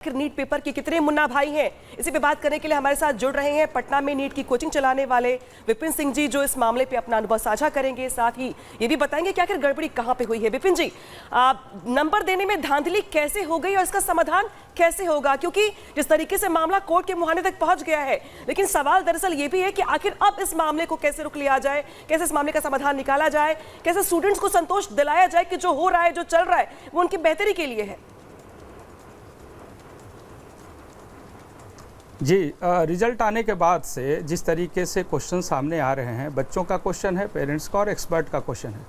NEET paper के कितने मुन्ना भाई हैं, इसी पे बात करने के लिए हमारे साथ जुड़ रहे हैं पटना में नीट की कोचिंग चलाने वाले विपिन सिंह जी, जो इस मामले पे अपना अनुभव साझा करेंगे। साथ ही ये भी बताएंगे कि आखिर गड़बड़ी कहां पे हुई है। विपिन जी, नंबर देने में धांधली कैसे हो गई और इसका समाधान कैसे होगा, क्योंकि जिस तरीके से मामला कोर्ट के मुहाने तक पहुंच गया है, लेकिन सवाल दरअसल ये भी है कि आखिर अब इस मामले को कैसे रोक लिया जाए, कैसे इस मामले का समाधान निकाला जाए, कैसे स्टूडेंट्स को संतोष दिलाया जाए कि जो हो रहा है, जो चल रहा है, वो उनकी बेहतरी के लिए है। जी, रिजल्ट आने के बाद से जिस तरीके से क्वेश्चन सामने आ रहे हैं, बच्चों का क्वेश्चन है, पेरेंट्स का और एक्सपर्ट का क्वेश्चन है,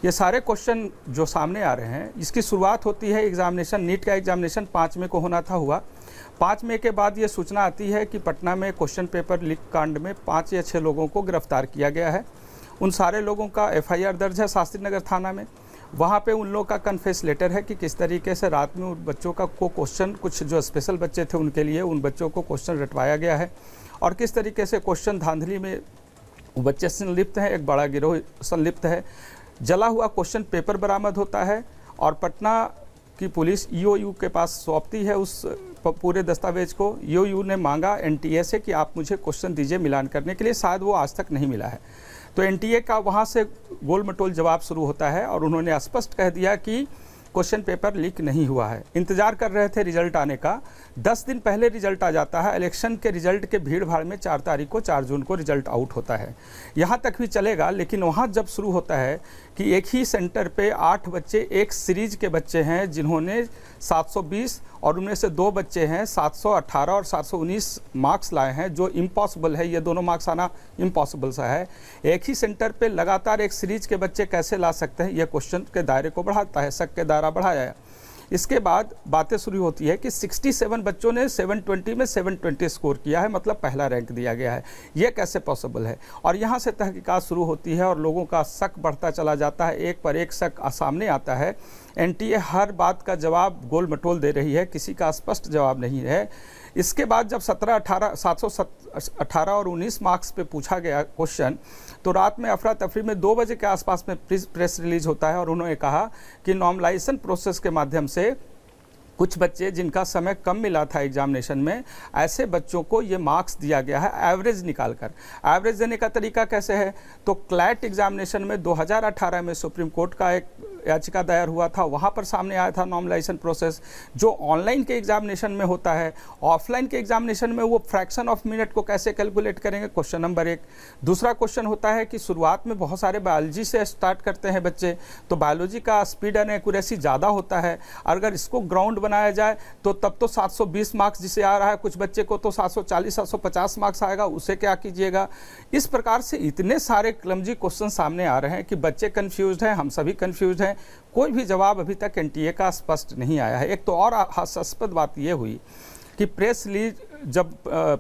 ये सारे क्वेश्चन जो सामने आ रहे हैं, इसकी शुरुआत होती है एग्जामिनेशन। नीट का एग्जामिनेशन 5 मई को होना था, हुआ 5 मई के बाद ये सूचना आती है कि पटना में क्वेश्चन पेपर लीक कांड में 5 या 6 लोगों को गिरफ्तार किया गया है। उन सारे लोगों का FIR दर्ज है शास्त्री नगर थाना में। वहाँ पे उन लोगों का कन्फेस लेटर है कि किस तरीके से रात में उन बच्चों का क्वेश्चन, कुछ जो स्पेशल बच्चे थे उनके लिए, उन बच्चों को क्वेश्चन रटवाया गया है और किस तरीके से क्वेश्चन धांधली में बच्चे संलिप्त हैं, एक बड़ा गिरोह संलिप्त है। जला हुआ क्वेश्चन पेपर बरामद होता है और पटना की पुलिस EOU के पास सौंपती है उस पूरे दस्तावेज को। EOU ने मांगा NTA से कि आप मुझे क्वेश्चन दीजिए मिलान करने के लिए, शायद वो आज तक नहीं मिला है। तो NTA का वहाँ से गोल मटोल जवाब शुरू होता है और उन्होंने स्पष्ट कह दिया कि क्वेश्चन पेपर लीक नहीं हुआ है। इंतजार कर रहे थे रिजल्ट आने का, 10 दिन पहले रिजल्ट आ जाता है। इलेक्शन के रिजल्ट के भीड़ भाड़ में 4 तारीख को 4 जून को रिजल्ट आउट होता है। यहाँ तक भी चलेगा, लेकिन वहाँ जब शुरू होता है कि एक ही सेंटर पे 8 बच्चे एक सीरीज के बच्चे हैं जिन्होंने 720 और उनमें से 2 बच्चे हैं 718 और 719 मार्क्स लाए हैं, जो इम्पॉसिबल है, ये दोनों मार्क्स आना इम्पॉसिबल सा है। एक ही सेंटर पे लगातार एक सीरीज के बच्चे कैसे ला सकते हैं, ये क्वेश्चन के दायरे को बढ़ाता है, शक के दायरा बढ़ाया है। इसके बाद बातें शुरू होती है कि 67 बच्चों ने 720 में 720 स्कोर किया है, मतलब पहला रैंक दिया गया है, ये कैसे पॉसिबल है। और यहाँ से तहकीकात शुरू होती है और लोगों का शक बढ़ता चला जाता है, एक पर एक शक सामने आता है। NTA हर बात का जवाब गोल मटोल दे रही है, किसी का स्पष्ट जवाब नहीं है। इसके बाद जब 718 और 19 मार्क्स पे पूछा गया क्वेश्चन, तो रात में अफरा तफरी में 2 बजे के आसपास में प्रेस रिलीज होता है और उन्होंने कहा कि नॉर्मलाइजेशन प्रोसेस के माध्यम से कुछ बच्चे जिनका समय कम मिला था एग्जामिनेशन में, ऐसे बच्चों को ये मार्क्स दिया गया है एवरेज निकालकर। एवरेज देने का तरीका कैसे है, तो क्लैट एग्जामिनेशन में 2018 में सुप्रीम कोर्ट का एक याचिका दायर हुआ था, वहाँ पर सामने आया था नॉर्मलाइजेशन प्रोसेस, जो ऑनलाइन के एग्जामिनेशन में होता है। ऑफलाइन के एग्जामिनेशन में वो फ्रैक्शन ऑफ मिनट को कैसे कैलकुलेट करेंगे, क्वेश्चन नंबर 1। दूसरा क्वेश्चन होता है कि शुरुआत में बहुत सारे बायोलॉजी से स्टार्ट करते हैं बच्चे, तो बायोलॉजी का स्पीड एंड एक्यूरेसी ज़्यादा होता है। अगर इसको ग्राउंड बनाया जाए तो तब तो 720 मार्क्स जिसे आ रहा है, कुछ बच्चे को तो 740 750 मार्क्स आएगा, उसे क्या कीजिएगा। इस प्रकार से इतने सारे क्लमजी क्वेश्चन सामने आ रहे हैं कि बच्चे कंफ्यूज्ड हैं, हम सभी कंफ्यूज्ड हैं, कोई भी जवाब अभी तक NTA का स्पष्ट नहीं आया है। एक तो और हास्यास्पद बात यह हुई कि प्रेस रिलीज जब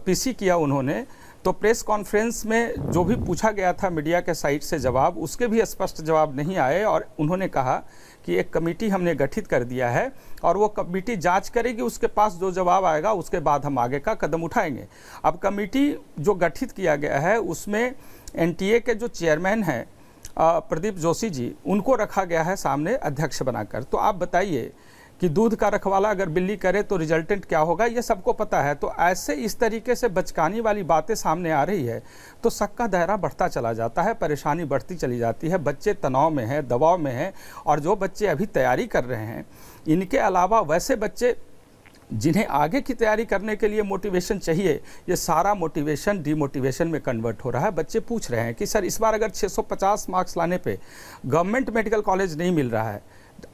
PC किया उन्होंने, तो प्रेस कॉन्फ्रेंस में जो भी पूछा गया था मीडिया के साइड से जवाब, उसके भी स्पष्ट जवाब नहीं आए और उन्होंने कहा कि एक कमेटी हमने गठित कर दिया है और वो कमेटी जांच करेगी, उसके पास जो जवाब आएगा उसके बाद हम आगे का कदम उठाएंगे। अब कमेटी जो गठित किया गया है उसमें NTA के जो चेयरमैन हैं प्रदीप जोशी जी, उनको रखा गया है सामने अध्यक्ष बनाकर। तो आप बताइए कि दूध का रखवाला अगर बिल्ली करे तो रिजल्टेंट क्या होगा, ये सबको पता है। तो ऐसे इस तरीके से बचकानी वाली बातें सामने आ रही है तो शक का दायरा बढ़ता चला जाता है, परेशानी बढ़ती चली जाती है, बच्चे तनाव में हैं, दबाव में हैं। और जो बच्चे अभी तैयारी कर रहे हैं, इनके अलावा वैसे बच्चे जिन्हें आगे की तैयारी करने के लिए मोटिवेशन चाहिए, ये सारा मोटिवेशन डिमोटिवेशन में कन्वर्ट हो रहा है। बच्चे पूछ रहे हैं कि सर इस बार अगर 650 मार्क्स लाने पे गवर्नमेंट मेडिकल कॉलेज नहीं मिल रहा है,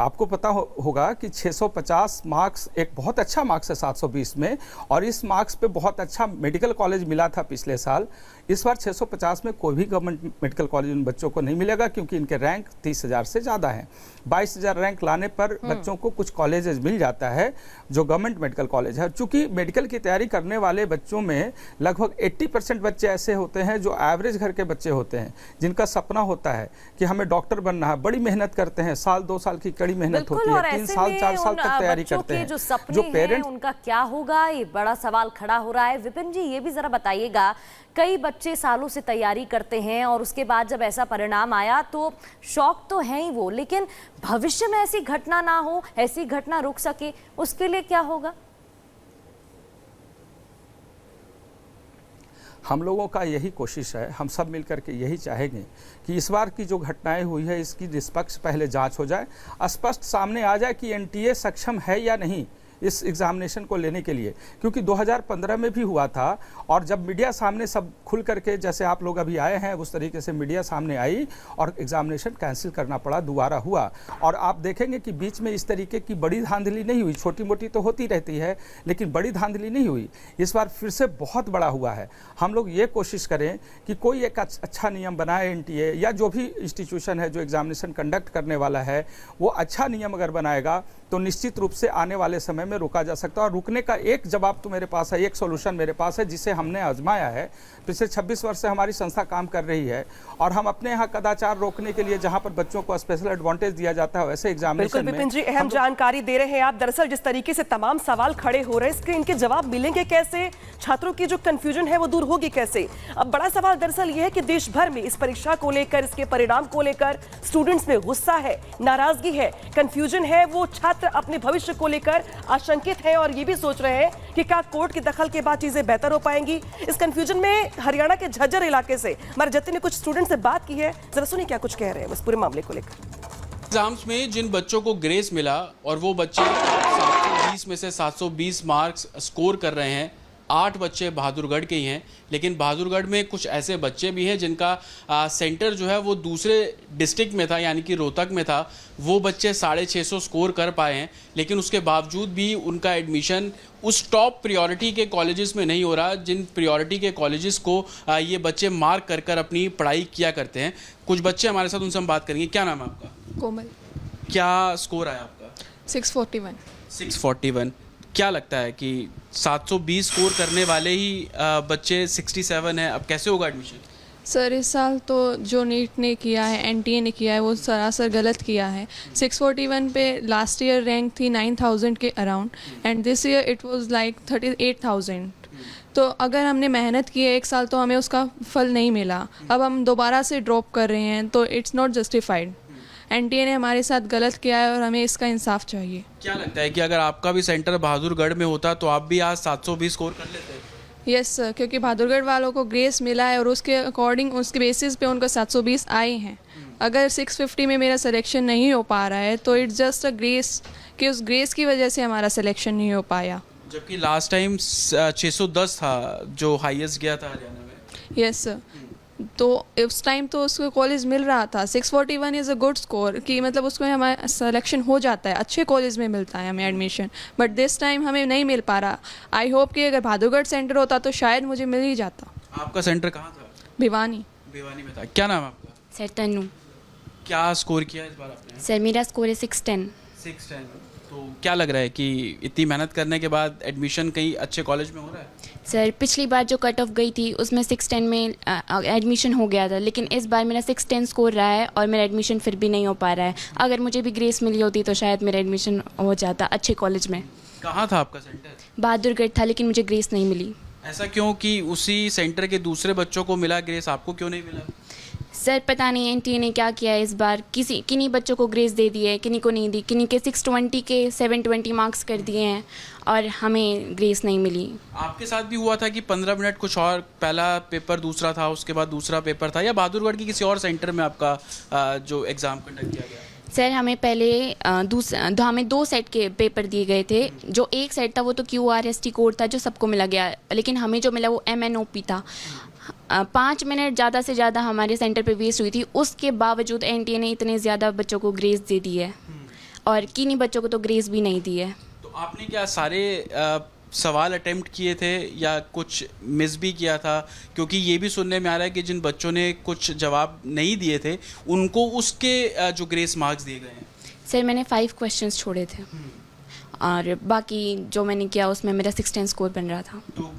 आपको पता होगा कि 650 मार्क्स एक बहुत अच्छा मार्क्स है 720 में, और इस मार्क्स पे बहुत अच्छा मेडिकल कॉलेज मिला था पिछले साल। इस बार 650 में कोई भी गवर्नमेंट मेडिकल कॉलेज उन बच्चों को नहीं मिलेगा, क्योंकि इनके रैंक 30,000 से ज़्यादा है। 22,000 रैंक लाने पर बच्चों को कुछ कॉलेजेस मिल जाता है जो गवर्नमेंट मेडिकल कॉलेज है। चूँकि मेडिकल की तैयारी करने वाले बच्चों में लगभग 80% बच्चे ऐसे होते हैं जो एवरेज घर के बच्चे होते हैं, जिनका सपना होता है कि हमें डॉक्टर बनना है, बड़ी मेहनत करते हैं, 1-2 साल की कड़ी मेहनत होती है, 3 साल 4 साल तक तैयारी करते हैं। जो पेरेंट्स, उनका क्या होगा, ये बड़ा सवाल खड़ा हो रहा है। विपिन जी, ये भी जरा बताइएगा, कई बच्चे सालों से तैयारी करते हैं और उसके बाद जब ऐसा परिणाम आया तो शौक तो है ही वो, लेकिन भविष्य में ऐसी घटना ना हो, ऐसी घटना रुक सके, उसके लिए क्या होगा? हम लोगों का यही कोशिश है, हम सब मिलकर के यही चाहेंगे कि इस बार की जो घटनाएं हुई है इसकी निष्पक्ष पहले जांच हो जाए, स्पष्ट सामने आ जाए कि एनटीए सक्षम है या नहीं इस एग्जामिनेशन को लेने के लिए, क्योंकि 2015 में भी हुआ था और जब मीडिया सामने सब खुल करके, जैसे आप लोग अभी आए हैं उस तरीके से मीडिया सामने आई और एग्जामिनेशन कैंसिल करना पड़ा, दोबारा हुआ। और आप देखेंगे कि बीच में इस तरीके की बड़ी धांधली नहीं हुई, छोटी मोटी तो होती रहती है लेकिन बड़ी धांधली नहीं हुई। इस बार फिर से बहुत बड़ा हुआ है। हम लोग ये कोशिश करें कि कोई एक अच्छा नियम बनाए, एनटीए या जो भी इंस्टीट्यूशन है जो एग्जामिनेशन कंडक्ट करने वाला है वो अच्छा नियम अगर बनाएगा तो निश्चित रूप से आने वाले समय में रोका जा सकता है। और रुकने का एक जवाब तो मेरे पास है, एक सोल्यूशन मेरे पास है जिसे हमने आजमाया है। पिछले 26 वर्ष से हमारी संस्था काम कर रही है और हम अपने यहाँ कदाचार रोकने के लिए जहाँ पर बच्चों को स्पेशल एडवांटेज दिया जाता है वैसे एग्जामिनेशन में। बिल्कुल विपिन जी, अहम जानकारी दे रहे हैं आप। दरअसल जिस तरीके से तमाम सवाल खड़े हो रहे हैं इसके इनके जवाब मिलेंगे कैसे, छात्रों की जो कंफ्यूजन है वो दूर होगी कैसे। अब बड़ा सवाल दरअसल ये है कि देश भर में इस परीक्षा को लेकर, इसके परिणाम को लेकर स्टूडेंट्स में गुस्सा है, नाराजगी है, कंफ्यूजन है। वो छात्र अपने भविष्य को लेकर आशंकित है और ये भी सोच रहे हैं कि क्या कोर्ट के दखल के बाद चीजें बेहतर हो पाएंगी। इस कंफ्यूजन में हरियाणा के झज्जर इलाके से हमारे जतिन ने कुछ स्टूडेंट से बात की है, जरा सुनिए क्या कुछ कह रहे हैं इस पूरे मामले को लेकर। एग्जाम्स में जिन बच्चों को ग्रेस मिला और वो बच्चे 720 में से 720 मार्क्स स्कोर कर रहे हैं, 8 बच्चे बहादुरगढ़ के ही हैं। लेकिन बहादुरगढ़ में कुछ ऐसे बच्चे भी हैं जिनका सेंटर जो है वो दूसरे डिस्ट्रिक्ट में था, यानी कि रोहतक में था। वो बच्चे 650 स्कोर कर पाए हैं, लेकिन उसके बावजूद भी उनका एडमिशन उस टॉप प्रायोरिटी के कॉलेजेस में नहीं हो रहा जिन प्रायोरिटी के कॉलेजेस को ये बच्चे मार्क कर कर अपनी पढ़ाई किया करते हैं। कुछ बच्चे हमारे साथ, उनसे हम बात करेंगे। क्या नाम है आपका? कोमल। क्या स्कोर आया आपका? 641। 641। क्या लगता है कि 720 स्कोर करने वाले ही बच्चे 67 हैं, अब कैसे होगा एडमिशन? सर इस साल तो जो नीट ने किया है, एनटीए ने किया है, वो सरासर गलत किया है। 641 पे लास्ट ईयर रैंक थी 9000 के around and this year it was like 38,000। तो अगर हमने मेहनत की है एक साल तो हमें उसका फल नहीं मिला, अब हम दोबारा से ड्रॉप कर रहे हैं तो इट्स नॉट जस्टिफाइड। एनटीए ने हमारे साथ गलत किया है और हमें इसका इंसाफ चाहिए। क्या लगता है कि अगर आपका भी सेंटर बहादुरगढ़ में होता तो आप भी आज 720 स्कोर कर लेते? यस सर, क्योंकि बहादुरगढ़ वालों को ग्रेस मिला है और उसके अकॉर्डिंग, उसके बेसिस पे उनको 720 आए हैं। अगर 650 में मेरा सिलेक्शन नहीं हो पा रहा है तो इट्स जस्ट अ ग्रेस, कि उस ग्रेस की वजह से हमारा सिलेक्शन नहीं हो पाया। जबकि लास्ट टाइम 610 था जो हाईएस्ट गया था हरियाणा में। यस सर, तो उस टाइम तो उसको कॉलेज मिल रहा था। 641 इज़ अ गुड स्कोर, कि मतलब उसमें हमारा सिलेक्शन हो जाता है, अच्छे कॉलेज में मिलता है हमें एडमिशन। बट दिस टाइम हमें नहीं मिल पा रहा। आई होप कि अगर बहादुरगढ़ सेंटर होता तो शायद मुझे मिल ही जाता। आपका सेंटर कहाँ था? भिवानी। भिवानी में था। क्या नाम है आपका? सर तनु। क्या स्कोर किया इस बार आपने? सर मेरा स्कोर है 610। 610। तो क्या लग रहा है कि इतनी मेहनत करने के बाद एडमिशन कहीं अच्छे कॉलेज में हो रहा है? सर पिछली बार जो कट ऑफ गई थी उसमें 610 में एडमिशन हो गया था, लेकिन इस बार मेरा 610 स्कोर रहा है और मेरा एडमिशन फिर भी नहीं हो पा रहा है। अगर मुझे भी ग्रेस मिली होती तो शायद मेरा एडमिशन हो जाता अच्छे कॉलेज में। कहाँ था आपका सेंटर? बहादुरगढ़ था, लेकिन मुझे ग्रेस नहीं मिली। ऐसा क्यों कि उसी सेंटर के दूसरे बच्चों को मिला ग्रेस, आपको क्यों नहीं मिला? सर पता नहीं एनटीए ने क्या किया है इस बार, किन्हीं बच्चों को ग्रेस दे दी है, किन्हीं को नहीं दी, किन्हीं के 620 के 720 मार्क्स कर दिए हैं और हमें ग्रेस नहीं मिली। आपके साथ भी हुआ था कि 15 मिनट कुछ और, पहला पेपर दूसरा था, उसके बाद दूसरा पेपर था, या बहादुरगढ़ की किसी और सेंटर में आपका जो एग्ज़ाम कंडक्ट किया गया? सर हमें पहले हमें 2 सेट के पेपर दिए गए थे। जो एक सेट था वो तो QRST कोड था जो सबको मिला गया, लेकिन हमें जो मिला वो MNOP था। 5 मिनट ज़्यादा से ज़्यादा हमारे सेंटर पे वेस्ट हुई थी, उसके बावजूद एनटीए ने इतने ज़्यादा बच्चों को ग्रेस दे दी है और किन्हीं बच्चों को तो ग्रेस भी नहीं दी है। तो आपने क्या सारे सवाल अटेम्प्ट किए थे या कुछ मिस भी किया था? क्योंकि ये भी सुनने में आ रहा है कि जिन बच्चों ने कुछ जवाब नहीं दिए थे उनको उसके जो ग्रेस मार्क्स दिए गए हैं। सर मैंने 5 क्वेश्चंस छोड़े थे और बाकी जो मैंने किया उसमें मेरा 610 स्कोर बन रहा था। तो